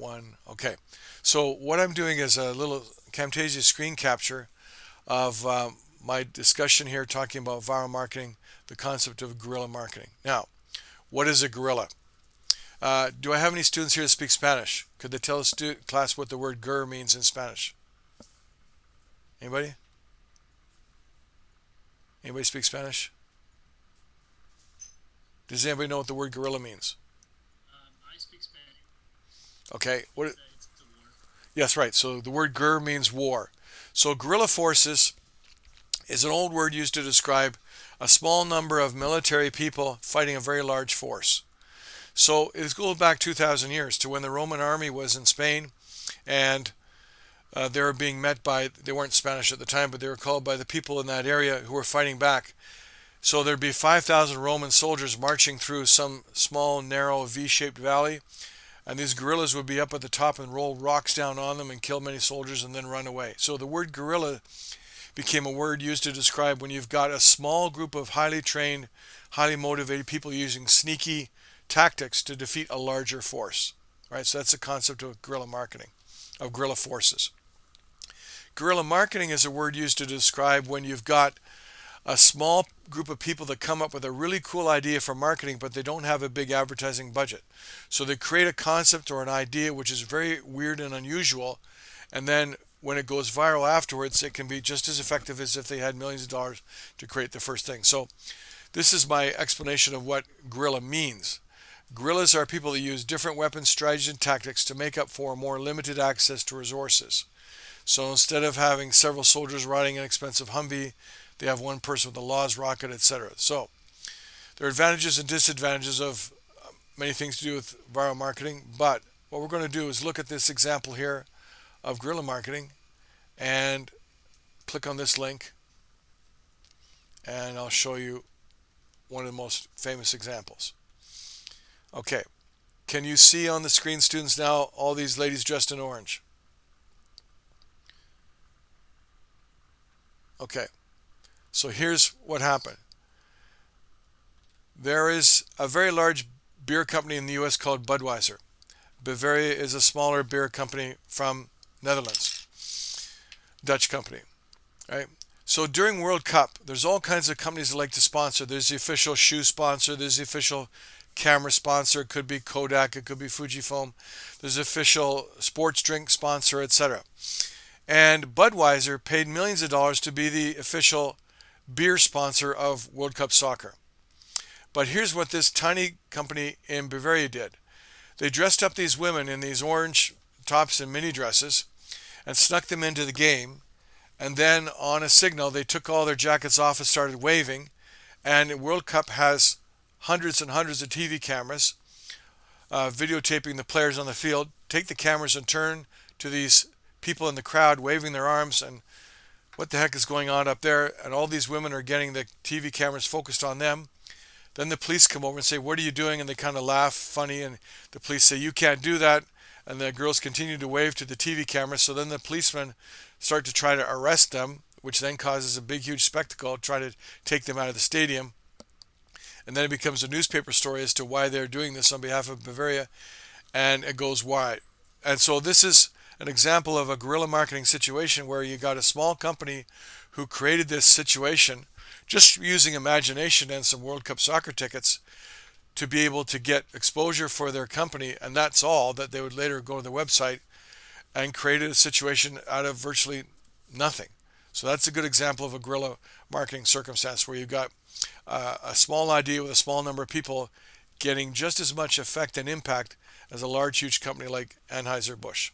1. Okay. So what I'm doing is a little Camtasia screen capture of my discussion here talking about viral marketing, the concept of guerrilla marketing. Now, what is a guerrilla? Do I have any students here that speak Spanish? Could they tell the class what the word gur means in Spanish? Anybody? Anybody speak Spanish? Does anybody know what the word guerrilla means? I speak Spanish. Okay. What? It's a war. Yes, right. So the word gur means war. So guerrilla forces is an old word used to describe a small number of military people fighting a very large force. So it goes back 2,000 years to when the Roman army was in Spain, and they were being met by, they weren't Spanish at the time, but they were called by the people in that area who were fighting back. So there'd be 5,000 Roman soldiers marching through some small, narrow, V-shaped valley, and these guerrillas would be up at the top and roll rocks down on them and kill many soldiers and then run away. So the word guerrilla became a word used to describe when you've got a small group of highly trained, highly motivated people using sneaky tactics to defeat a larger force. Right? So that's the concept of guerrilla marketing, of guerrilla forces. Guerrilla marketing is a word used to describe when you've got a small group of people that come up with a really cool idea for marketing, but they don't have a big advertising budget. So they create a concept or an idea which is very weird and unusual, and then when it goes viral afterwards, it can be just as effective as if they had millions of dollars to create the first thing. So this is my explanation of what guerrilla means. Guerrillas are people that use different weapons, strategies, and tactics to make up for more limited access to resources. So instead of having several soldiers riding an expensive Humvee, they have one person with a Laws rocket, etc. So there are advantages and disadvantages of many things to do with viral marketing, but what we're going to do is look at this example here of guerrilla marketing and click on this link, and I'll show you one of the most famous examples. Okay, can you see on the screen, students, now all these ladies dressed in orange? Okay, so here's what happened. There is a very large beer company in the US called Budweiser. Bavaria is a smaller beer company from Netherlands, Dutch company, right? So during World Cup, there's all kinds of companies that like to sponsor. There's the official shoe sponsor, there's the official camera sponsor, it could be Kodak, it could be Fujifilm, there's official sports drink sponsor, etc. And Budweiser paid millions of dollars to be the official beer sponsor of World Cup soccer. But here's what this tiny company in Bavaria did. They dressed up these women in these orange tops and mini dresses and snuck them into the game, and then on a signal they took all their jackets off and started waving. And World Cup has hundreds and hundreds of TV cameras videotaping the players on the field. Take the cameras and turn to these people in the crowd waving their arms, and what the heck is going on up there? And all these women are getting the TV cameras focused on them. Then the police come over and say, "What are you doing?" And they kind of laugh funny, and the police say, "You can't do that." And the girls continue to wave to the TV camera. So then the policemen start to try to arrest them, which then causes a big, huge spectacle, try to take them out of the stadium. And then it becomes a newspaper story as to why they're doing this on behalf of Bavaria, and it goes wide. And so this is an example of a guerrilla marketing situation where you got a small company who created this situation just using imagination and some World Cup soccer tickets to be able to get exposure for their company, and that's all. That they would later go to the website and created a situation out of virtually nothing. So that's a good example of a guerrilla marketing circumstance where you've got a small idea with a small number of people getting just as much effect and impact as a large, huge company like Anheuser-Busch.